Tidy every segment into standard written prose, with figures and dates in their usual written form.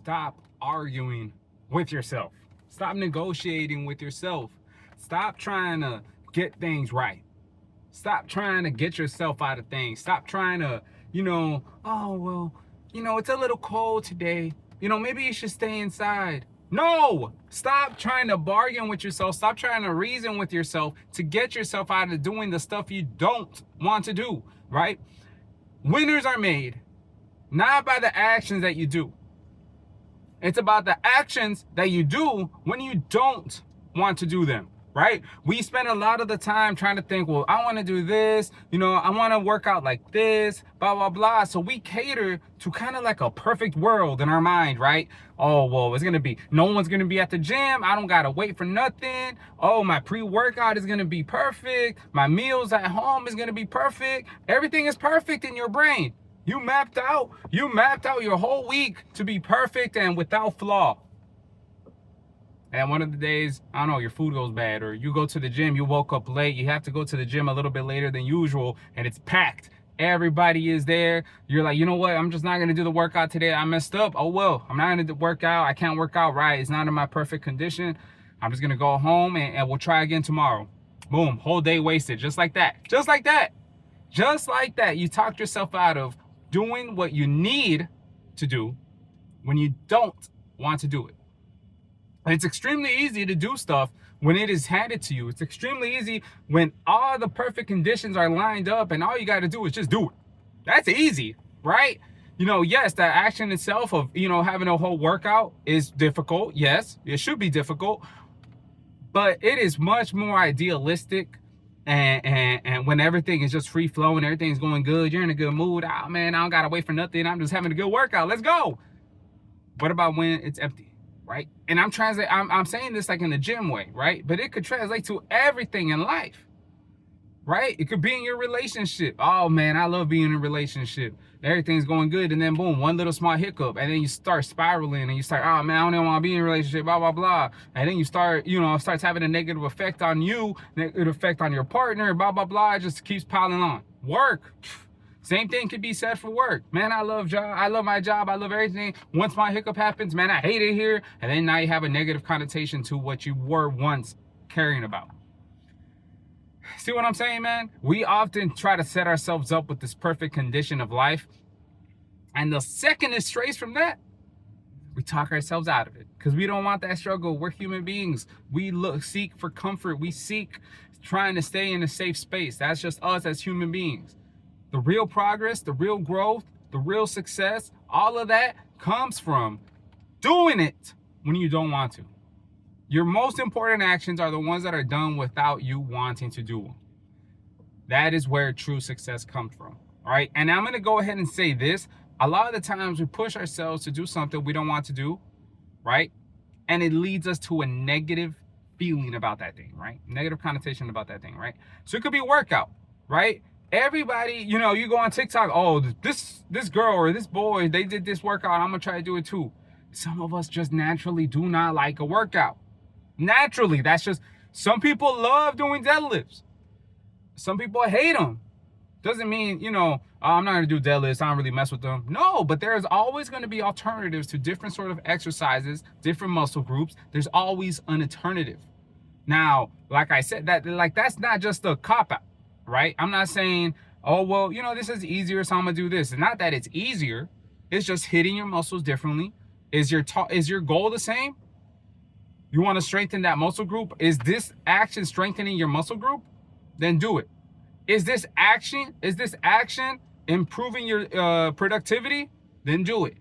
Stop arguing with yourself. Stop negotiating with yourself. Stop trying to get things right. Stop trying to get yourself out of things. Stop trying to, oh, well, it's a little cold today. Maybe you should stay inside. No! Stop trying to bargain with yourself. Stop trying to reason with yourself to get yourself out of doing the stuff you don't want to do, right? Winners are made not by the actions that you do. It's about the actions that you do when you don't want to do them, right? We spend a lot of the time trying to think, well, I want to do this, I want to work out like this, blah, blah, blah. So we cater to kind of like a perfect world in our mind, right? Oh, well, it's going to be, no one's going to be at the gym. I don't got to wait for nothing. Oh, my pre-workout is going to be perfect. My meals at home is going to be perfect. Everything is perfect in your brain. You mapped out your whole week to be perfect and without flaw. And one of the days, I don't know, your food goes bad, or you go to the gym, you woke up late, you have to go to the gym a little bit later than usual, and it's packed. Everybody is there. You're like, you know what? I'm just not going to do the workout today. I messed up. Oh, well, I'm not going to work out. I can't work out right. It's not in my perfect condition. I'm just going to go home and we'll try again tomorrow. Boom. Whole day wasted. Just like that. Just like that. Just like that. You talked yourself out of doing what you need to do when you don't want to do it. And it's extremely easy to do stuff when it is handed to you. It's extremely easy when all the perfect conditions are lined up and all you got to do is just do it. That's easy, right? Yes, the action itself of, having a whole workout is difficult. Yes, it should be difficult, but it is much more idealistic. And when everything is just free flowing, everything's going good, you're in a good mood. Oh man, I don't gotta wait for nothing. I'm just having a good workout. Let's go. What about when it's empty, right? And I'm saying this like in the gym way, right? But it could translate to everything in life, right? It could be in your relationship. Oh man, I love being in a relationship. Everything's going good, and then boom, one little small hiccup, and then you start spiraling, and you start, oh man, I don't even want to be in a relationship, blah blah blah, and then you start, starts having a negative effect on you, negative effect on your partner, blah blah blah. It just keeps piling on. Work, same thing could be said for work. Man, I love my job, I love everything. Once my hiccup happens, man, I hate it here, and then now you have a negative connotation to what you were once caring about. See what I'm saying, man? We often try to set ourselves up with this perfect condition of life. And the second it strays from that, we talk ourselves out of it because we don't want that struggle. We're human beings. We seek for comfort. We seek trying to stay in a safe space. That's just us as human beings. The real progress, the real growth, the real success, all of that comes from doing it when you don't want to. Your most important actions are the ones that are done without you wanting to do them. That is where true success comes from. All right. And I'm going to go ahead and say this. A lot of the times we push ourselves to do something we don't want to do. Right. And it leads us to a negative feeling about that thing. Right. Negative connotation about that thing. Right. So it could be workout. Right. Everybody, you go on TikTok. Oh, this girl or this boy, they did this workout. I'm going to try to do it too. Some of us just naturally do not like a workout. Naturally, that's just, some people love doing deadlifts. Some people hate them. Doesn't mean, oh, I'm not going to do deadlifts, I don't really mess with them. No, but there's always going to be alternatives to different sort of exercises, different muscle groups. There's always an alternative. Now, like I said, that's not just a cop-out, right? I'm not saying, oh, well, this is easier, so I'm going to do this. It's not that it's easier. It's just hitting your muscles differently. Is your goal the same? You want to strengthen that muscle group? Is this action strengthening your muscle group? Then do it. Is this action improving your productivity? Then do it.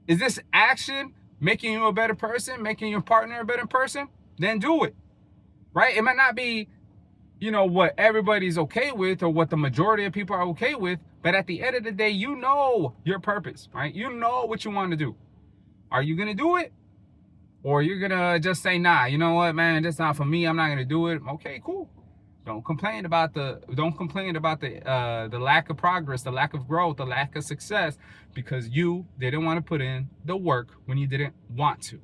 Is this action making you a better person, making your partner a better person? Then do it. Right? It might not be, what everybody's okay with or what the majority of people are okay with, but at the end of the day, you know your purpose, right? You know what you want to do. Are you going to do it? Or you're going to just say, nah, you know what, man, that's not for me. I'm not going to do it. Okay, cool. Don't complain about the lack of progress, the lack of growth, the lack of success, because you didn't want to put in the work when you didn't want to.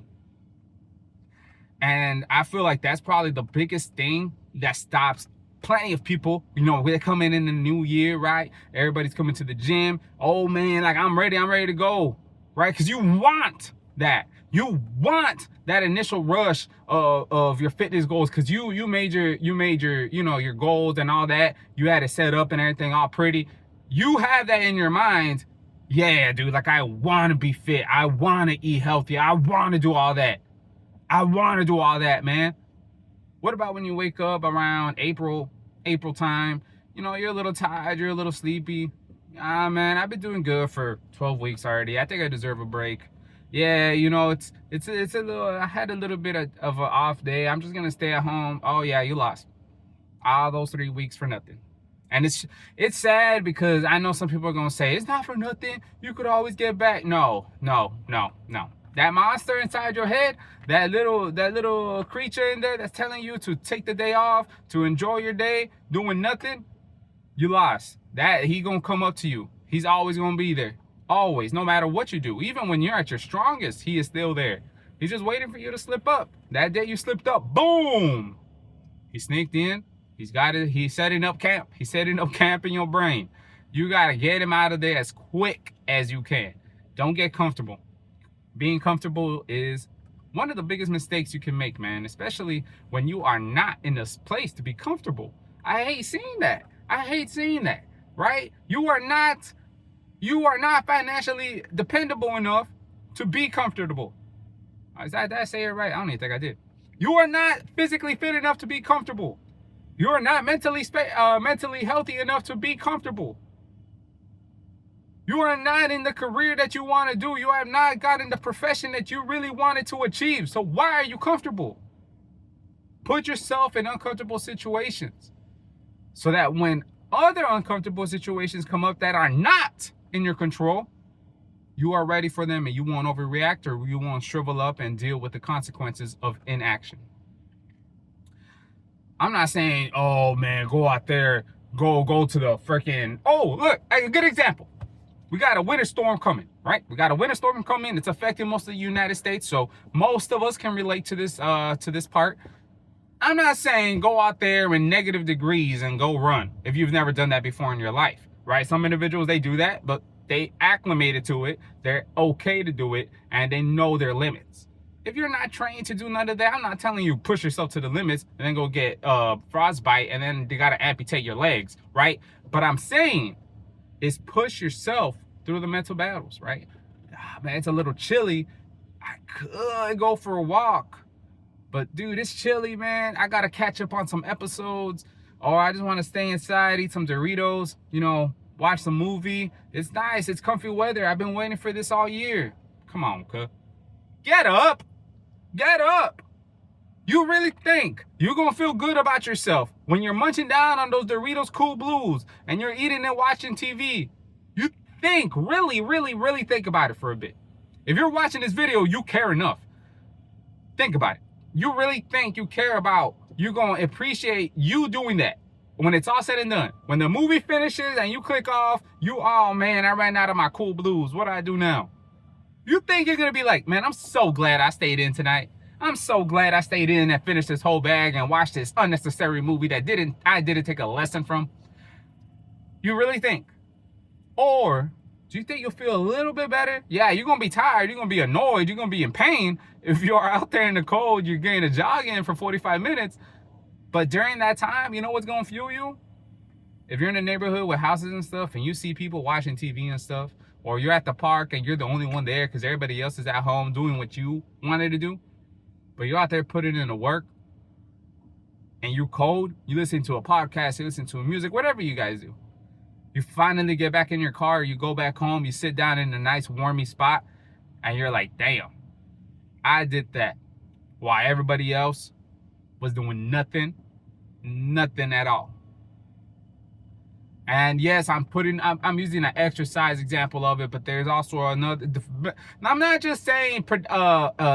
And I feel like that's probably the biggest thing that stops plenty of people. They're coming in the new year, right? Everybody's coming to the gym. Oh man, like I'm ready to go, right? Because you want that. You want that initial rush of your fitness goals, because you made your your goals and all that. You had it set up and everything all pretty. You have that in your mind. Yeah, dude, like, I want to be fit. I want to eat healthy. I want to do all that. I want to do all that, man. What about when you wake up around April time? You're a little tired, you're a little sleepy. Ah, man, I've been doing good for 12 weeks already. I think I deserve a break. Yeah, it's a little. I had a little bit of an off day. I'm just gonna stay at home. Oh yeah, you lost all those 3 weeks for nothing. And it's sad, because I know some people are gonna say it's not for nothing. You could always get back. No, no, no, no. That monster inside your head, that little creature in there that's telling you to take the day off, to enjoy your day, doing nothing, you lost. That he gonna come up to you. He's always gonna be there. Always, no matter what you do. Even when you're at your strongest, he is still there. He's just waiting for you to slip up. That day you slipped up, boom! He sneaked in. He's got it. He's setting up camp. He's setting up camp in your brain. You gotta get him out of there as quick as you can. Don't get comfortable. Being comfortable is one of the biggest mistakes you can make, man, especially when you are not in this place to be comfortable. I hate seeing that. Right? You are not financially dependable enough to be comfortable. Did I say it right? I don't even think I did. You are not physically fit enough to be comfortable. You are not mentally healthy enough to be comfortable. You are not in the career that you want to do. You have not gotten the profession that you really wanted to achieve. So why are you comfortable? Put yourself in uncomfortable situations, so that when other uncomfortable situations come up that are not in your control, you are ready for them, and you won't overreact, or you won't shrivel up and deal with the consequences of inaction. I'm not saying, oh man, go out there, go to the freaking, oh, look, a good example. We got a winter storm coming, right? We got a winter storm coming. It's affecting most of the United States, so most of us can relate to this part. I'm not saying go out there in negative degrees and go run if you've never done that before in your life, right? Some individuals, they do that, but they acclimated to it. They're okay to do it, and they know their limits. If you're not trained to do none of that, I'm not telling you push yourself to the limits and then go get frostbite and then they gotta amputate your legs, right? But I'm saying is push yourself through the mental battles, right? Man, it's a little chilly. I could go for a walk, but dude, it's chilly, man. I gotta catch up on some episodes, or I just want to stay inside, eat some Doritos, watch some movie. It's nice. It's comfy weather. I've been waiting for this all year. Come on, cuh. Get up. Get up. You really think you're going to feel good about yourself when you're munching down on those Doritos Cool Blues and you're eating and watching TV? You think, really, really, really think about it for a bit. If you're watching this video, you care enough. Think about it. You really think you care about, you're going to appreciate you doing that when it's all said and done. When the movie finishes and you click off, oh man, I ran out of my Cool Blues. What do I do now? You think you're going to be like, man, I'm so glad I stayed in tonight. I'm so glad I stayed in and finished this whole bag and watched this unnecessary movie that I didn't take a lesson from. You really think? Or do you think you'll feel a little bit better? Yeah, you're going to be tired. You're going to be annoyed. You're going to be in pain. If you are out there in the cold, you're getting a jog in for 45 minutes. But during that time, you know what's going to fuel you? If you're in a neighborhood with houses and stuff and you see people watching TV and stuff, or you're at the park and you're the only one there because everybody else is at home doing what you wanted to do, but you're out there putting in the work and you're cold, you listen to a podcast, you listen to music, whatever you guys do. You finally get back in your car, you go back home, you sit down in a nice warmy spot, and you're like, damn, I did that while everybody else was doing nothing at all. And yes, I'm using an exercise example of it, but there's also another. I'm not just saying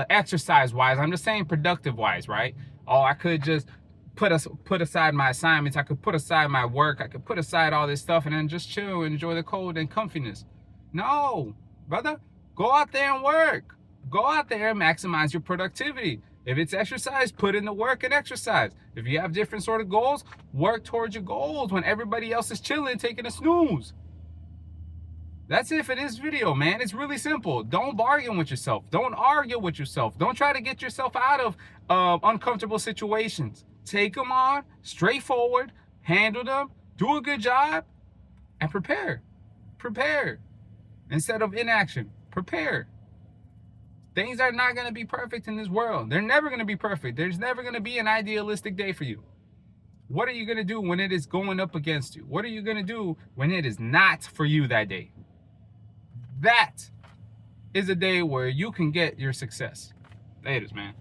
exercise wise. I'm just saying productive wise, right? Oh, I could just put aside my assignments. I could put aside my work. I could put aside all this stuff and then just chill and enjoy the cold and comfiness. No, brother, go out there and work. Go out there and maximize your productivity. If it's exercise, put in the work and exercise. If you have different sort of goals, work towards your goals when everybody else is chilling, taking a snooze. That's it for this video, man. It's really simple. Don't bargain with yourself. Don't argue with yourself. Don't try to get yourself out of uncomfortable situations. Take them on, straightforward, handle them, do a good job, and prepare. Prepare. Instead of inaction, prepare. Things are not going to be perfect in this world. They're never going to be perfect. There's never going to be an idealistic day for you. What are you going to do when it is going up against you? What are you going to do when it is not for you that day? That is a day where you can get your success. Laters, man.